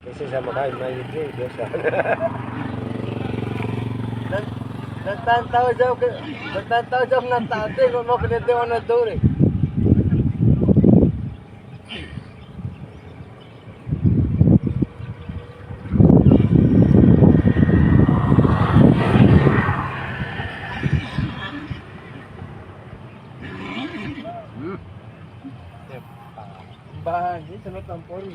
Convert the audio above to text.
Kasi sa makain na yun Diyos. Nagtantaw siya ng tate kung mo pinito mo na duri. Bahan, sunod ang poli.